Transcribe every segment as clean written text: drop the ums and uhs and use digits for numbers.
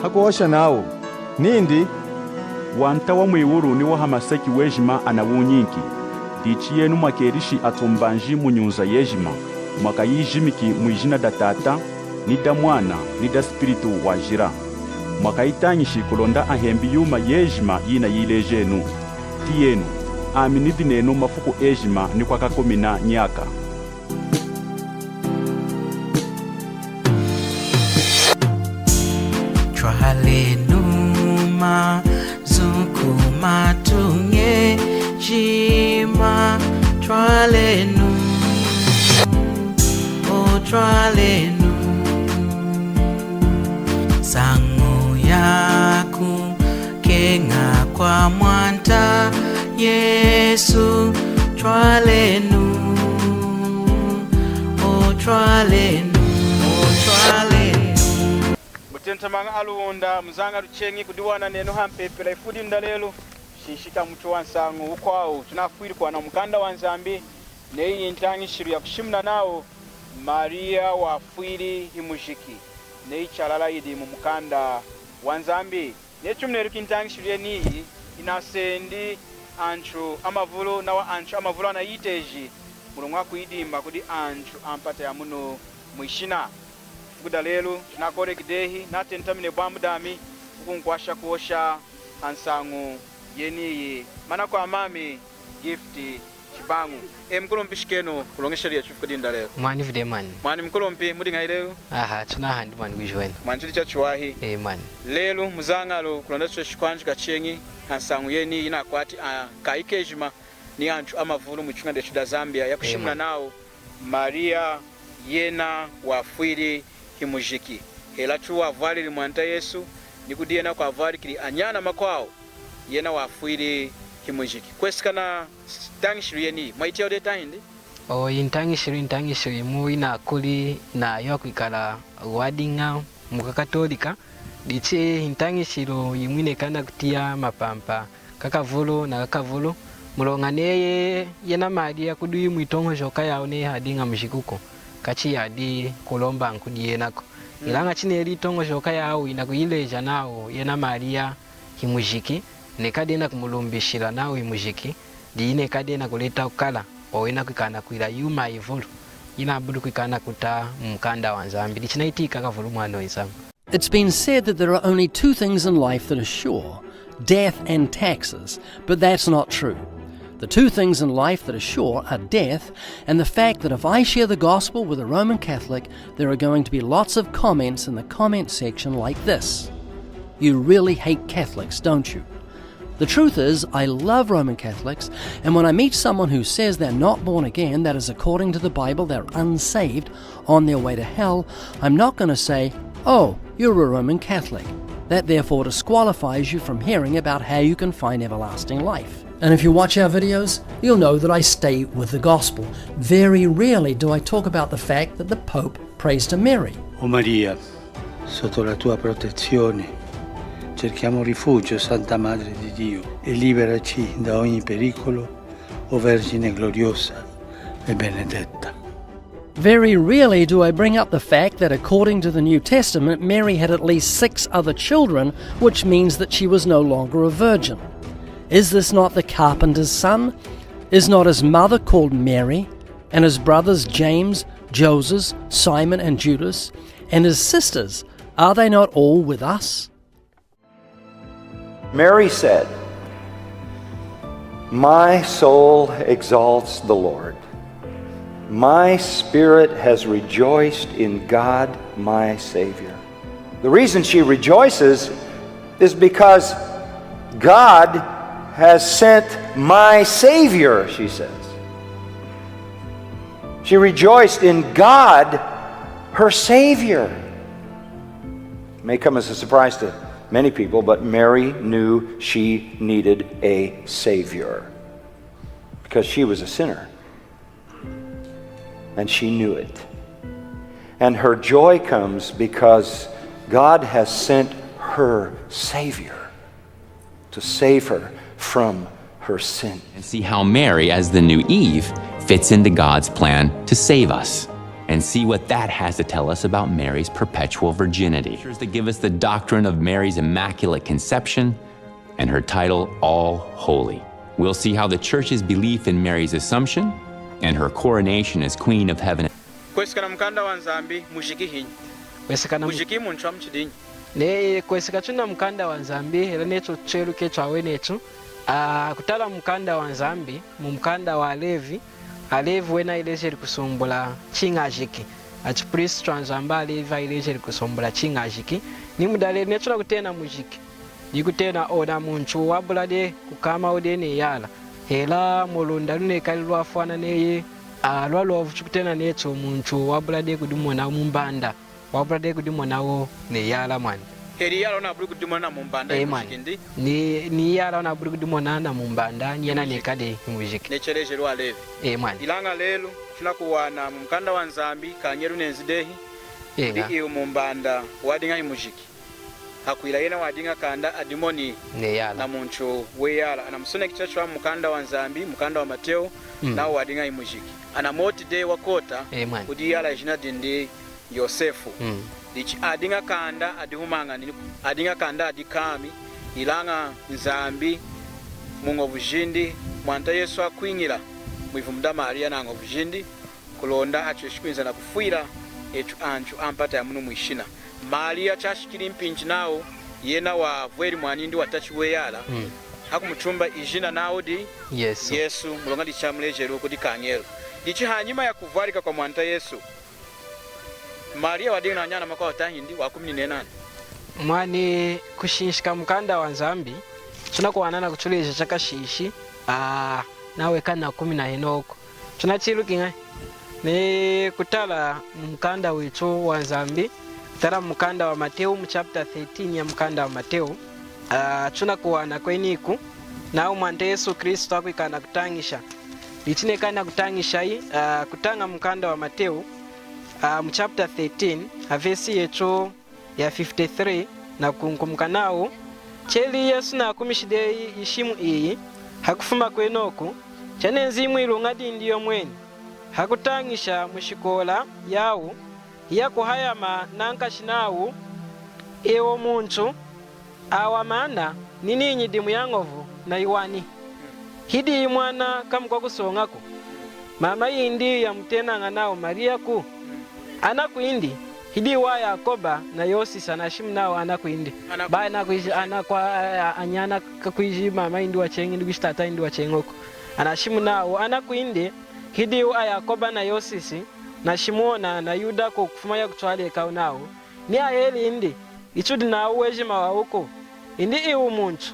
hakuosha nawo nindi wanta wa mwiwuru ni wahamaseki wejima anawunyinki dichi yenu mwakerishi atumbanji munyunza yejima mwakayijimiki mwijina da tata ni da mwana ni da spiritu wajira mwakayitanyishi kulonda ahembi yuma yejima yina yilejenu ti yenu aminidi nenu mafuku ejima ni kwakakomina nyaka. Twalenuma zukumatunge jima twalenu o twalenu sangu yaku kenga kwa mwanta Yesu twalenu o twalenu o twalenu mutentamanga aluunda muzanga luchengi kudiwana neno hampepela ifudi ndalelo shishika mtu wansangu ukwao tunafuiri kwa na mkanda wanzambi neyi ntangishiro ya kushimna nao Maria wafuiri himujiki neyi chalala idi mu mkanda wanzambi nechumneru kintangishiro yeniyi inasendi anchu amavulo nawa anchu amavulo anayiteji mulungu kuidimba kudi anchu ampata ya muno mwishina kuda lelu tunakore kidehi natentamine bwamudami kukunkwasha kuosha ansangu yeniyi mana kwa mami gifti chibangu mkulu mpishikeno kulongesha liya chufu kudinda lelu mwani vide mani mwani mkulu mpi mudi ngai lelu aha tunahandi mani kujwena mwani chuli cha chuwahi mani lelu muzangalo kulonda chwe shikwanju kachengi ansangu yeniyi inakwati kaikejima ni anchu amavulu mwichunga deshu da Zambia ya kushimuna nao Maria yena wafuiri himujiki hela chuwa avari limwanta Yesu nikudiena kwa avari kili anyana makwao yena wafuiri himujiki kwesikana tangishiri yeni mwaiti yaude tahindi intangishiri mu ina kuli na yokwikala wadinga mukakatolika diche intangishiro yimwine kana kutia mapampa kakavulu na kakavulu mulonganeye yena Maria kudui mwitongo joka yaone hadinga mshikuko kachi yadi kulomba nkudi yenako ilanga chine litongo joka yao inakuileja nao yena Maria himujiki nekadena kumulumbishira nao himujiki diine kadena kuleta ukala owena kwikana kwira yuma ivulu inabudu kwikana kuta mkanda wanzambi dichinayitika kavulu mwana wensangu. It's been said that there are only two things in life that are sure, death and taxes, but that's not true. The two things in life that are sure are death and the fact that if I share the gospel with a Roman Catholic, there are going to be lots of comments in the comment section like this. You really hate Catholics, don't you? The truth is, I love Roman Catholics, and when I meet someone who says they're not born again, that is according to the Bible, they're unsaved, on their way to hell, I'm not going to say, oh, you're a Roman Catholic. That therefore disqualifies you from hearing about how you can find everlasting life. And if you watch our videos, you'll know that I stay with the gospel. Very rarely do I talk about the fact that the Pope prays to Mary. O Maria, sotto la tua protezione, cerchiamo rifugio, Santa Madre di Dio, e liberaci da ogni pericolo, o Vergine gloriosa e benedetta. Very rarely do I bring up the fact that according to the New Testament, Mary had at least 6 other children, which means that she was no longer a virgin. Is this not the carpenter's son? Is not his mother called Mary, and his brothers James, Joseph, Simon and Judas, and his sisters, are they not all with us? Mary said, "My soul exalts the Lord. My spirit has rejoiced in God, my Savior." The reason she rejoices is because God has sent my Savior, she says. She rejoiced in God, her Savior. It may come as a surprise to many people, but Mary knew she needed a Savior because she was a sinner. And she knew it. And her joy comes because God has sent her Savior to save her from her sin. And see how Mary, as the new Eve, fits into God's plan to save us. and see what that has to tell us about Mary's perpetual virginity. Scriptures that give us the doctrine of Mary's immaculate conception and her title, All Holy. We'll see how the Church's belief in Mary's Assumption and her coronation as Queen of Heaven. Kwesikana mkanda wa Nzambi mujiki hinyi. Kwesikana mujiki muntu wa mchidinyi. Ne kwesika tuna mkanda wa Nzambi era necho chelu kecho awenecho kutala mkanda wa Nzambi mu mkanda wa Levi wena ileje kusumbula chingajiki ati priest transamba Levi ileje kusumbula chingajiki ni mudale necho kutena mujiki dikutena ona muntu wabulade kukama odene yala hela mulunda lune kalilwa afana neye lwalo chukutena necho muntu wabulade kudumona mumbanda wabulade kudumona wo ne yala mwana heri yala na bulu kudumona mumbanda mujikindi ni yala na bulu kudumona na mumbanda nyena nekade mujiki necheleje lwa Levi mwana ilanga lelo tunakuwana mukanda wa Nzambi kanyeru nenzidehi ndi mumbanda wadinga imujiki hakuila yena wadinga kanda adimoni na muntu weyala anamusone kichacho wa mukanda wa Nzambi mukanda wa Mateo na wadinga imujiki anamoti de wakota kudi yala jina dindi Yosefu dichi adinga kanda adihumanga adinga kanda adikami ilanga Nzambi mungo bujindi mwanta Yesu akwingira mwivumda Maria nango bujindi kulonda achishkwinza na kufuira etu anchu ampata ya munu mwishina Maria chashikiri mpinji nao yena wa vweri mwanindi watachi weyala hakumutumba ijina nao di Yesu mulonga dichamlejeru kudi kanyelo dichi hanyuma ya kuvarika kwa mwanta Yesu Maria wadinga nyana makwa watahindi wa 18 mwani kushinshika mkanda wa Nzambi tunakuwanana kuchuleje chakashishi nawe kana 11 tunachilukinga ni kutala mkanda wetu wa Nzambi tara mkanda wa Mateo mu chapter 13 ya mkanda wa Mateo tunakuwana kweniku na umwante Yesu Kristo akwikana kutangisha litine kana kutangisha kutanga mkanda wa Mateo mu chapter 13 verse yetu ya 53 na kunkumkanao cheli Yesu na kumishide ishimu iyi hakufuma kwenoku chane nzimu ilungadi ndiyo mweni hakutangisha mushikola yawo yakuhayama nankashinawu ewo muntu awamana nininyi dimu yangovu na iwani hidi mwana kamukwa kusongako mama yindi ya mutena nao Maria ku anakuindi hidi wa Yakoba na Yosi sana shimu nao anakuindi ba nakuiji anakwa anyana kakuiji mama yindi wa chengi ndi kustata yindi wa chengoko anashimu nao anakuindi hidi wa Yakoba na Yosisi na Shimona na Yuda ko kufumaya kutwale kao nao ni ayeli indi ichudi na uwejima wa uko indi iwu muntu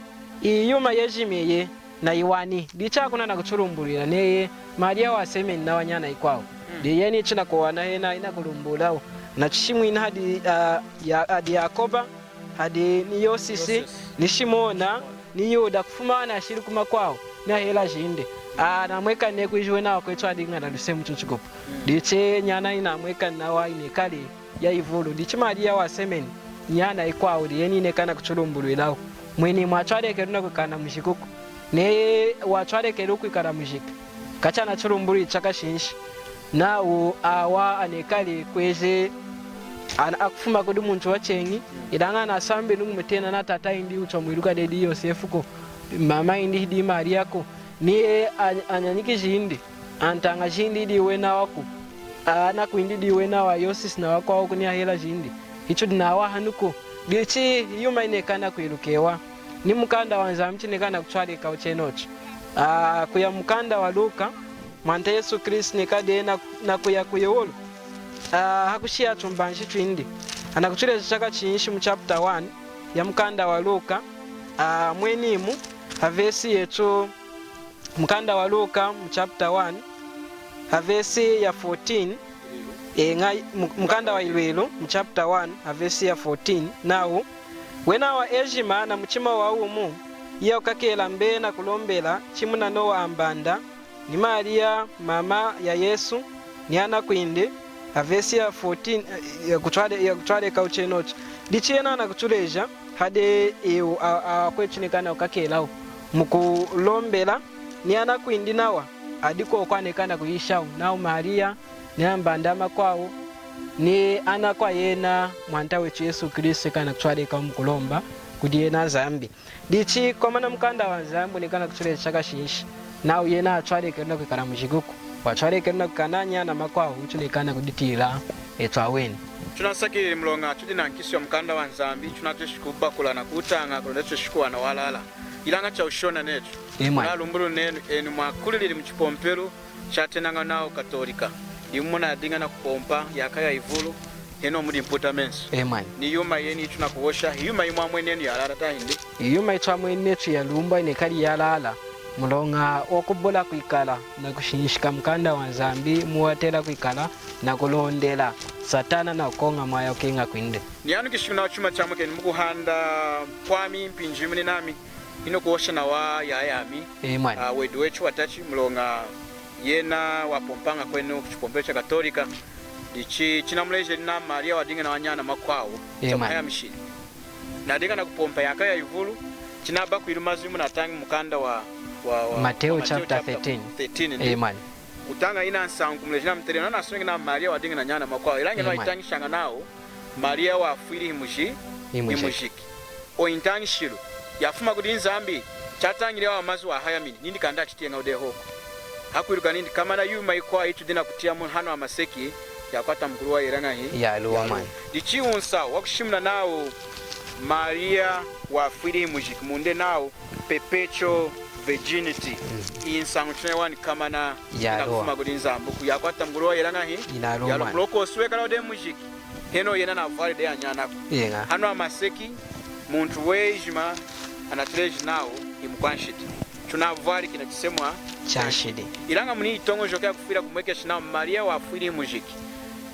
iyuma yejimeye na iwani dicha kuna na kuchulumbulira neye Maria wa semeni na wanyana ikwao yeni china kwa wana ina kulumbulao na chishimu ina hadi Yakoba hadi ni Yosisi ni Shimona ni Yuda kufuma na shiriku makwao na hela jinde na mweka ne kuijwe na kwetwa dinga na lusemu chuchukopo diche nyana ina mweka na wa ine kali ya ivulu diche Maria wa semeni nyana ikwao yeni ne kana kuchulumbulwelao mweni mwachwale keruna kukana mushikuku ne wachwale keruku ikana mushika kacha na chulumbuli chakashinshi na awa anekali kweze akufuma kudi muntu wachengi idanga na sambe numumetena na tata indi uchomwiruka dedi Yosefu ko mama indi hidi Maria ko ni anyanyiki jindi antanga jindi di wena wako ana kuindi di wena wa Yosis na wako wako ni ahela jindi hicho dinawa hanuko dichi yuma inekana kuirukewa ni mkanda wa Nzambi nekana kuchwale ka uchenocho kuya mkanda wa Luka mwanta Yesu Kristo nekade na kuya kuyewolo hakushia chumbanshi twindi anakuchule chaka chinshi mu chapter 1 ya mkanda wa Luka mwenimu havesi yetu mkanda wa Luka mu chapter 1 havesi ya 14 mkanda wa Ilwelo mu chapter 1 havesi ya 14 nao wena wa ejima na mchima wa umu iya ukakela mbe na kulombela chimuna nowa ambanda ni Maria mama ya Yesu ni ana kuinde havesi ya 14 ya kutwale kauchenocho dichena na kutuleja hade kwechunikana ukakela mukulombela ni ana kuindi nawa adiko okwanekana kuishao nao Maria niambanda makwawo ni ana kwa yena mwanta wetu Yesu Kristo kana kutwalika mkulomba kuti yena zambi dichi komana mkanda wa zambu nikana kutule chaka shinshi na yena atwalika na kukana mujiguku watwalika na kukananya na makwawo utulikana kuditila etwaweni tunasakiri mlonga tudina nkisyo mkanda wa nzambi tunateshikuba kula na kutanga kulecho shikuwa na walala ilanga cha ushona netu na lumburu nenu enu makulili mchipompelu chatenanga nao katolika imuna adinga na kupompa yakaya ivulu heno muri impotamenso ni yuma yeni tunakuosha yuma imwa mwenenu yalala tahindi yuma itwa mwenetu ya lumba inekali yalala mulonga okubola kuikala na kushishika mkanda wa nzambi muwatela kuikala na kulondela satana na konga mwaya okenga kwinde nianu kishuna chuma chamuke nimukuhanda kwami mpinjimuni nami ino kuosha na wa yayami wedu wechu watachi mulonga yena wapompanga kwenu kuchipompelo cha katolika ichi chinamleje na Maria wadinga na wanyana makwawo chamaya mishini nadinga na kupompa yakaya ivulu chinaba kuirumazimu na tangi mukanda wa Mateo chapter 13 Amen utanga ina nsangu kumleje na mtere na swingi na Maria wadinga na nyana makwawo ilange no itangi shanga nao Maria wa afiri himushiki o intangi shiru yafuma kudi nzambi chatangire wa mazu wa hayamini nindi kanda chitenga ude hoko hakwiruka nindi kama na yuma ikwa itu dina kutia mu hano amaseki yakwata mkuru wa iranga hii ya luwa mani dichi unsa wakushimna nao Maria wa afiri himushiki munde nao perpetual virginity insangu tunewani kama na inakufuma kudi nzambu yakwata mkuru wa iranga hii ya loko suweka na ude mujiki heno yena na valide ya nyana hano amaseki muntu wejima anatuleji nao imukwanshiti tunavari kina chisemwa chanshidi ilanga muni itongo jokea kufira kumwekesha nao Maria wa afiri mujiki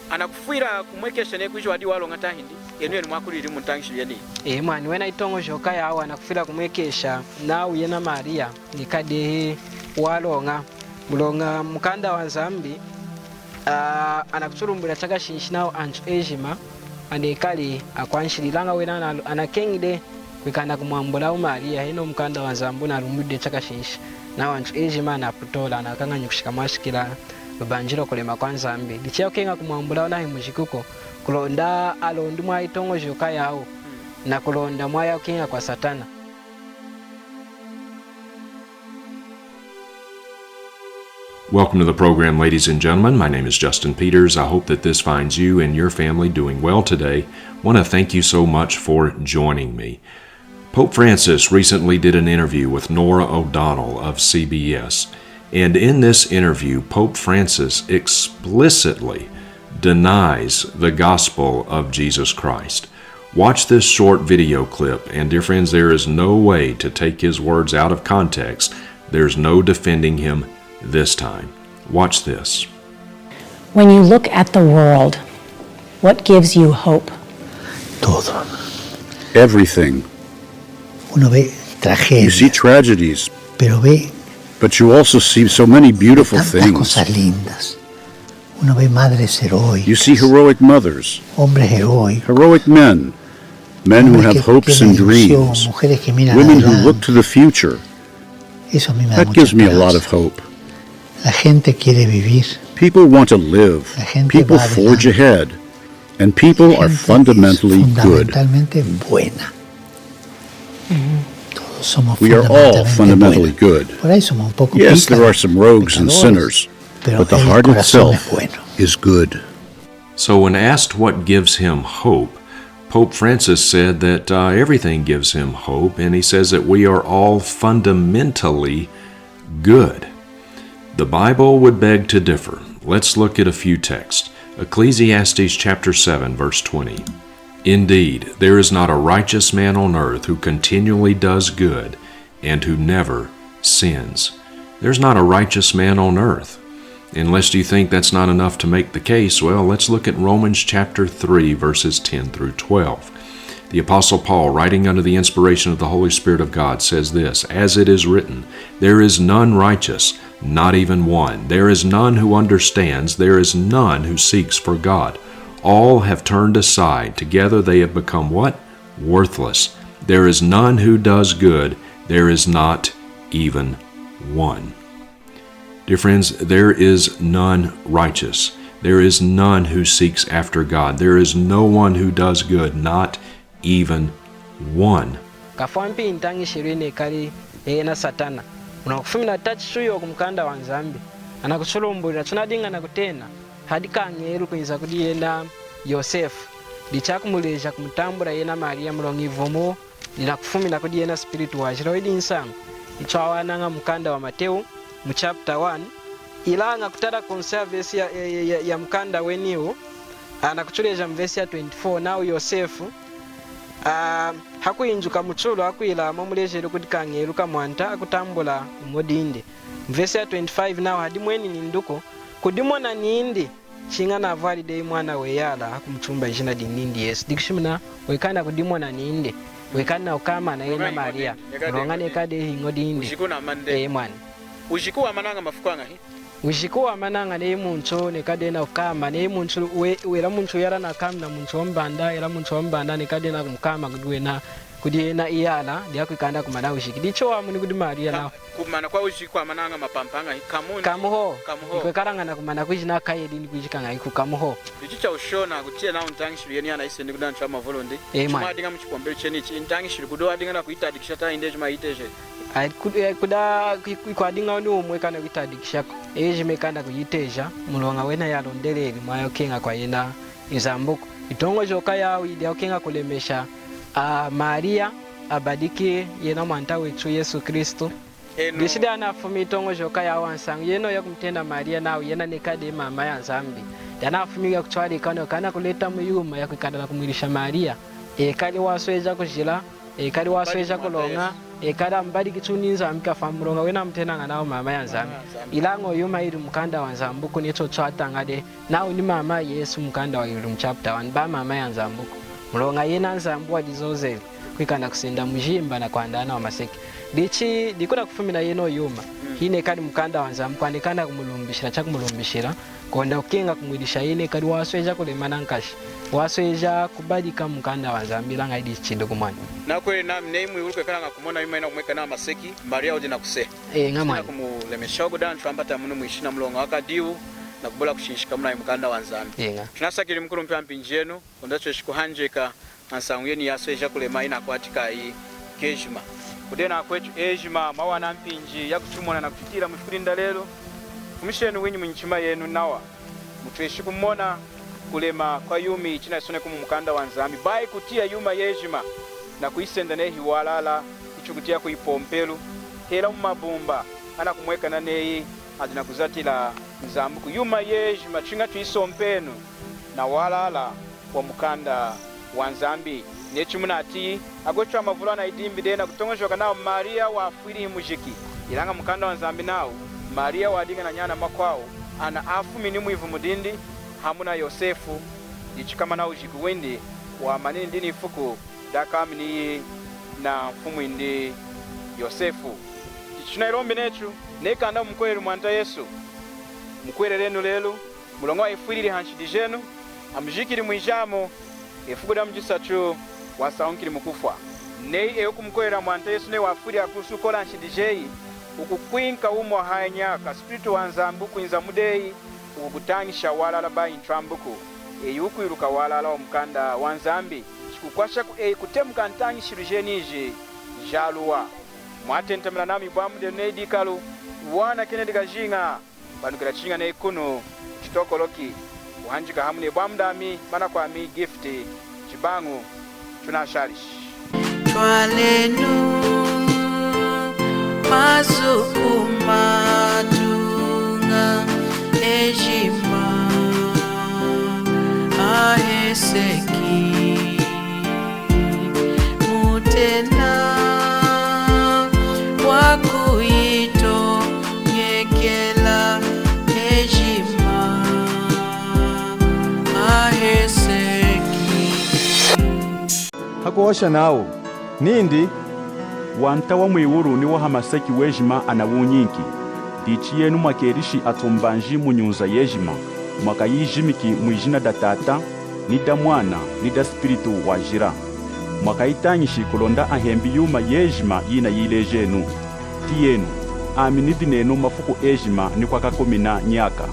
anakufira kumwekesha ne kuijo wadi walo ngata hindi yenu mwakuliri muntangishi yani mwani wena itongo joka yawo anakufira kumwekesha nao yena Maria nikade walonga mulonga mukanda wa nzambi anakuturumbula chaka shinshi nao anchu ejima anekali akwanshililanga wena anakengide kwikana kumwambula Maria hino mkanda wa nzambu na lumude chaka shinshi nao anchu ejima anaputola anakanganya kushika mashikila banjiro kulema kwa nzambi licha okenga kumwambula na himujikuko kulonda alondu mwa itongo joka yawo na kulonda mwa okenga kwa satana. Welcome to the program, ladies and gentlemen. My name is Justin Peters. I hope that this finds you and your family doing well today. I want to thank you so much for joining me. Pope Francis recently did an interview with Norah O'Donnell of CBS. And in this interview, Pope Francis explicitly denies the gospel of Jesus Christ. Watch this short video clip, and dear friends, there is no way to take his words out of context. There's no defending him this time. Watch this. When you look at the world, what gives you hope? Todo. Everything. Uno ve tragedias. You see tragedies. Pero ve. But you also see so many beautiful things. Cosas lindas. Uno ve madres heroicas. You see heroic mothers. Hombres heroicos. Heroic men. Men who have hopes and dreams. Women who look to the future. That gives me a lot of hope. La gente quiere vivir. People want to live. People forge ahead. And people are fundamentally good. We are all fundamentally good. Yes, there are some rogues and sinners, but the heart itself is good. So when asked what gives him hope, Pope Francis said that everything gives him hope, and he says that we are all fundamentally good. The Bible would beg to differ. Let's look at a few texts. Ecclesiastes chapter 7, verse 20. Indeed, there is not a righteous man on earth who continually does good and who never sins. There's not a righteous man on earth. Unless you think that's not enough to make the case, well, let's look at Romans chapter 3, verses 10 through 12. The Apostle Paul, writing under the inspiration of the Holy Spirit of God, says this, "As it is written, there is none righteous, not even one. There is none who understands. There is none who seeks for God. All have turned aside. Together they have become" what? Worthless. There is none who does good. There is not even one. Dear friends, there is none righteous. There is none who seeks after God. There is no one who does good, not even one. Kafampi intangi shirine kali na satana. Unakufumina tachiyo kumkanda wa nzambi. Anakuchulumbulira tunadinga na kutena. Hadika ngeru kuiza kudiyena Yosefu. Lichakumuleja kumtambura yena Maria mulongivomo. Linakufumina kudiyena spiritu wajira wedi insangu. Ichawananga mkanda wa Mateo mu chapter 1. Ilanga kutara conservesi ya mkanda weniu. Anakuchuleja mvesi ya 24. Nao Yosefu hakuyinjuka muchulo hakuyila mamulejele kuti kangeruka mwanta akutambula umodinde. Mvesi ya 25 nawo hadimweni ninduko kudimona nindi chingana valide mwana weyala hakumuchumba jina dinindi Yesu dikishimna wekana kudimona nindi wekana ukama na yena Maria ngongane kade hingodindi ushikuna mande mwana ushikuwa mananga mafukwanga hi ushikuwa mananga ne muncho ne kade na ukama ne muncho wera muncho yara na kamna muncho mbanda era muncho mbanda ne kade na kumkama kudwena kudiyena iyala ndiyakwikanda kumana ushiki wa muni kudi Maria na kumana kwa ushikuwa mananga mapampanga kamundi kamuho ikwekarangana kumana kujina kayedi ni kujikanga iku kamuho ndichicha ushona kutia na untangishiru yeni ana ise ndikudan chama volondi chuma dinga mchikombele chenichi intangishiru kudoa dinga na kuita dikishata indeje maiteje kuda kwadinga ni umwe kana kuita dikishako eje mekanda kuyiteja mulonga wena yalondeleli mwayo kenga kwa yena izambuko itongo joka yawo idi yakenga kulemesha Maria abadiki yena mwanta wetu Yesu Kristo. Gishida anafumi itongo joka ya wansang yeno ya kumtenda Maria nawe yena nekade mama ya nzambi. Yana afumiga kuchwali kana kuleta muyuma ya kukanda kumwilisha Maria. Kali wasweja kujila, kali wasweja kulonga, kali mbadi kichuni nzambi kafamulonga wena mtenda nganawo mama ya nzambi. Ilango yuma iri mkanda wa nzambuko neto chwata ngade nawe ni mama Yesu mkanda wa iri chapter 1 ba mama ya nzambuko. Mulonga yena nzambu wadizozeli kwikanda kusenda mujimba na kuandana wa maseki dichi dikuna kufumina yeno yuma hine kadi mkanda wa nzambu kwanikanda kumulumbishira chakumulumbishira konda ukenga kumwilisha yene kadi wasweja kulemana nkashi wasweja kubadika mkanda wa nzambu langa idi chido kumwana na kweli na mneimu yuluke kala ngakumona yuma ina kumweka na maseki Maria odi na kuse ngamwana kumulemesha gudan twambata munu mwishina mulonga wakadiu na kubola kushinshika muna mkanda wa nzambi tunasakiri mkuru mpampi njenu ondacho shikuhanjeka ansangu yeni yasweja kulema ina kwatika i kejima kudena kwetu ejima mawana mpinji yakuchumona na kutitira mfurinda lelo kumishenu wenyu mnchima yenu nawa mutweshi kumona kulema kwa yumi china isone kumukanda wa nzambi bai kutia yuma yejima na kuisenda nehi walala ichukutia kuipompelu hela mumabumba ana kumweka na neyi adina kuzatila nzambuku yuma yejima chinga tuisompenu na walala wa mukanda wa nzambi nechimuna ati agochwa mavulana idimbi dena kutongojoka nao Maria wa afwiri mujiki ilanga mukanda wa nzambi nao Maria wadinga na nyana makwao ana afumi ni mwivu mudindi hamuna Yosefu ichikama na ujiku wendi wa manini dini ifuku dakamini na mfumu indi Yosefu ichuna ilombi nechu nekanda mkweli mwanta Yesu mkwele lenu lelu mulongo wa ifwiri hanshidi jenu amjikiri mwijamo efuguda mjisachu wasaunkiri mukufwa nei eyokumkwera mwanta Yesu ne wafuri akusu kola nshidijei ukukwinka umo hanyaka spiritu wanzambu kuinza mudei ukukutangisha walala bayi ntrambuku eyuku iruka walala wa mkanda wanzambi chikukwasha kutemuka ntangishiru jeniji jaluwa mwatentamila nami bwamude neidikalu wana kene jinga banukira chinga ne ikunu chitokoloki uhanjika hamune bwamdami mana kwa mi gifti chibangu tunashalish twalenu mazukuma tunga ejima aheseki mutena wakuito nyekela ejima aheseki hakuosha nawo nindi wanta wa mwiwuru ni wa hamaseki wejima anawunyinki dichi yenu mwakerishi atombanji munyunza yejima mwaka yijimiki mwijina da tata ni da mwana ni da spiritu wajira mwaka itanyishi kulonda ahembi yuma yejima yina yilejenu ti yenu aminidi nenu mafuku ejima ni kwa kakomina nyaka